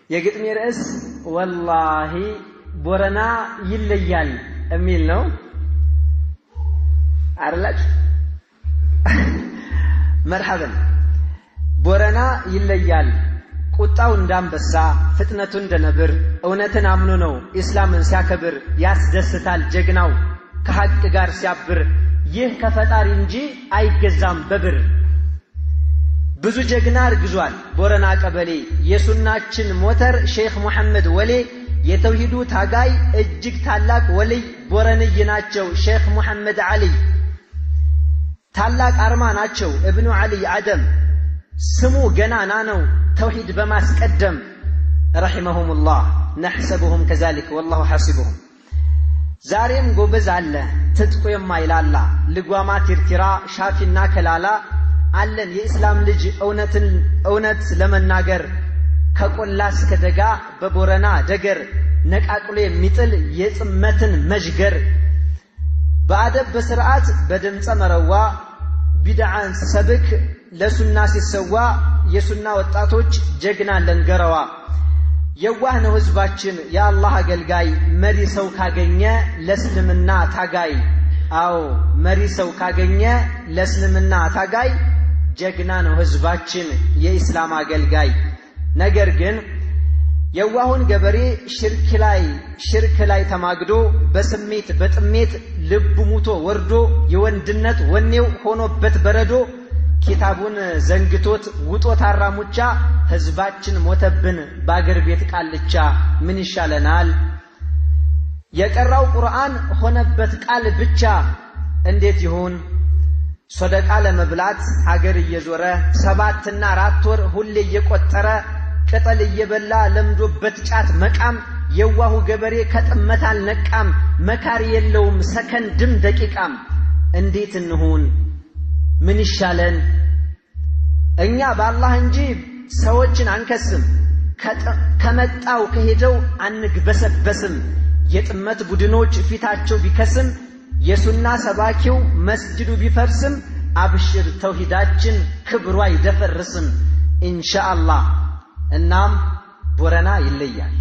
የግጥሜ ርዕስ ወላሂ ቦረና ይለያል የሚል ነው አይደላችሁ? መርሐበን። ቦረና ይለያል፣ ቁጣው እንዳንበሳ ፍጥነቱ እንደነብር እውነትን አምኖ ነው ኢስላምን ሲያከብር ያስደስታል ጀግናው ከሐቅ ጋር ሲያብር ይህ ከፈጣሪ እንጂ አይገዛም በብር። ብዙ ጀግና አርግዟል ቦረና ቀበሌ የሱናችን ሞተር ሼክ መሐመድ ወሌ የተውሂዱ ታጋይ እጅግ ታላቅ ወልይ ቦረንይ ናቸው ሼክ መሐመድ ዓሊ። ታላቅ አርማ ናቸው እብኑ ዓሊ አደም ስሙ ገናና ነው ተውሂድ በማስቀደም ረሒመሁሙላህ ነሕሰቡሁም ከዛሊክ ወላሁ ሐሲቡሁም። ዛሬም ጎበዝ አለ ትጥቁ የማይላላ ልጓማ ቲርቲራ ሻፊና ከላላ አለን የእስላም ልጅ እውነት ለመናገር ከቆላ እስከ ደጋ በቦረና ደገር ነቃቅሎ የሚጥል የጽመትን መዥገር በአደብ በስርዓት በድምፀ መረዋ ቢድዓን ሰብክ ለሱና ሲሰዋ የሱና ወጣቶች ጀግና ለንገረዋ። የዋህ ነው ህዝባችን የአላህ አገልጋይ መሪ ሰው ካገኘ ለእስልምና ታጋይ። አዎ መሪ ሰው ካገኘ ለእስልምና ታጋይ ጀግና ነው ህዝባችን የኢስላም አገልጋይ። ነገር ግን የዋሁን ገበሬ ሽርክ ላይ ተማግዶ በስሜት በጥሜት ልቡ ሙቶ ወርዶ የወንድነት ወኔው ሆኖበት በረዶ ኪታቡን ዘንግቶት ውጦት አራሙቻ ህዝባችን ሞተብን በአገር ቤት ቃልቻ። ምን ይሻለናል? የቀራው ቁርአን ሆነበት ቃል ብቻ እንዴት ይሁን? ሶደቃ ለመብላት አገር እየዞረ 7 እና 4 ወር ሁሌ እየቆጠረ ቅጠል እየበላ ለምዶበት ጫት መቃም የዋሁ ገበሬ ከጥመት አልነቃም መካሪ የለውም ሰከንድም ደቂቃም። እንዴት እንሁን? ምን ይሻለን? እኛ በአላህ እንጂ ሰዎችን አንከስም ከመጣው ከሄደው አንግበሰበስም። የጥመት ቡድኖች ፊታቸው ቢከስም የሱና ሰባኪው መስጅዱ ቢፈርስም አብሽር ተውሂዳችን ክብሩ አይደፈርስም ኢንሻአላህ። እናም ቦረና ይለያል።